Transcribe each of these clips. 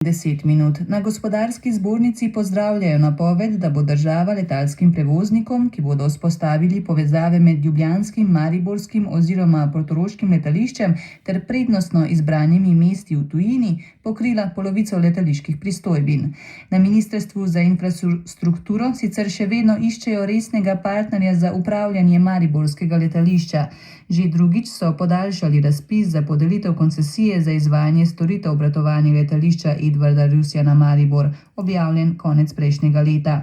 10 minut. Na gospodarski zbornici pozdravljajo napoved, da bo država letalskim prevoznikom, ki bodo vzpostavili povezave med ljubljanskim, mariborskim oziroma portoroškim letališčem ter prednostno izbranimi mesti v tujini, pokrila polovico letaliških pristojbin. Na Ministrstvu za infrastrukturo sicer še vedno iščejo resnega partnerja za upravljanje mariborskega letališča. Že drugič so podaljšali razpis za podelitev koncesije za izvajanje storitev obratovanja letališča Edvarda Rusjana Maribor, objavljen konec prejšnjega leta.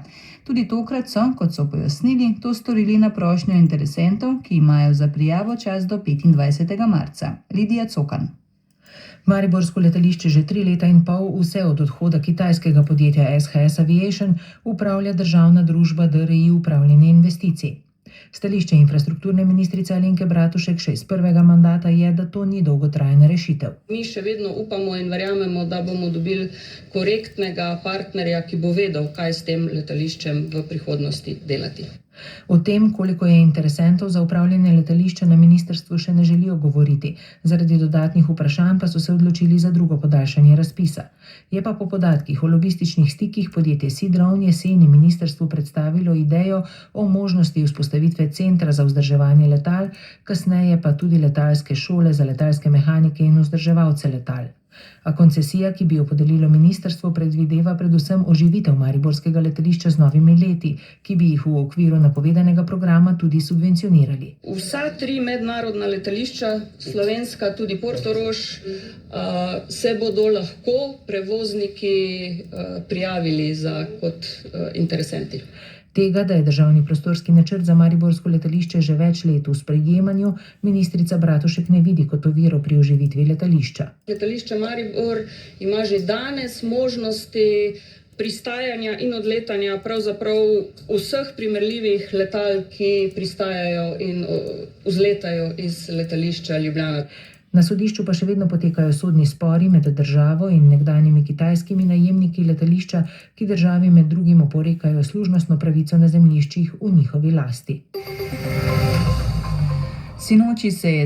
Tudi tokrat so, kot so pojasnili, to storili na prošnjo interesentov, ki imajo za prijavo čas do 25. marca. Lidija Cokan. Mariborsko letališče že 3 leta in pol, vse od odhoda kitajskega podjetja SHS Aviation, upravlja državna družba DRI Upravljanje investicij. Stališče infrastrukturne ministrice Alenke Bratušek še iz prvega mandata je, da to ni dolgotrajna rešitev. Mi še vedno upamo in verjamemo, da bomo dobili korektnega partnerja, ki bo vedel, kaj s tem letališčem v prihodnosti delati. O tem, koliko je interesentov za upravljanje letališča, na ministrstvu še ne želijo govoriti. Zaradi dodatnih vprašanj pa so se odločili za drugo podaljšanje razpisa. Je pa po podatkih o lobističnih stikih podjetje Sidron jeseni ministrstvu predstavilo idejo o možnosti vzpostavitve centra za vzdrževanje letal, kasneje pa tudi letalske šole za letalske mehanike in vzdrževalce letal. A koncesija, ki bi jo podelilo ministrstvo, predvideva predvsem oživitev mariborskega letališča z novimi leti, ki bi jih v okviru napovedanega programa tudi subvencionirali. Vsa 3 mednarodna letališča, slovenska, tudi Portorož, se bodo lahko prevozniki prijavili kot interesenti. Tega, da je državni prostorski načrt za mariborsko letališče že več let v sprejemanju, ministrica Bratušek ne vidi kot oviro pri oživitvi letališča. Letališče Maribor ima že danes možnosti pristajanja in odletanja pravzaprav vseh primerljivih letal, ki pristajajo in vzletajo iz letališča Ljubljana. Na sodišču pa še vedno potekajo sodni spori med državo in nekdanjimi kitajskimi najemniki letališča, ki državi med drugim oporekajo služnostno pravico na zemljiščih v njihovi lasti. Sinoči se je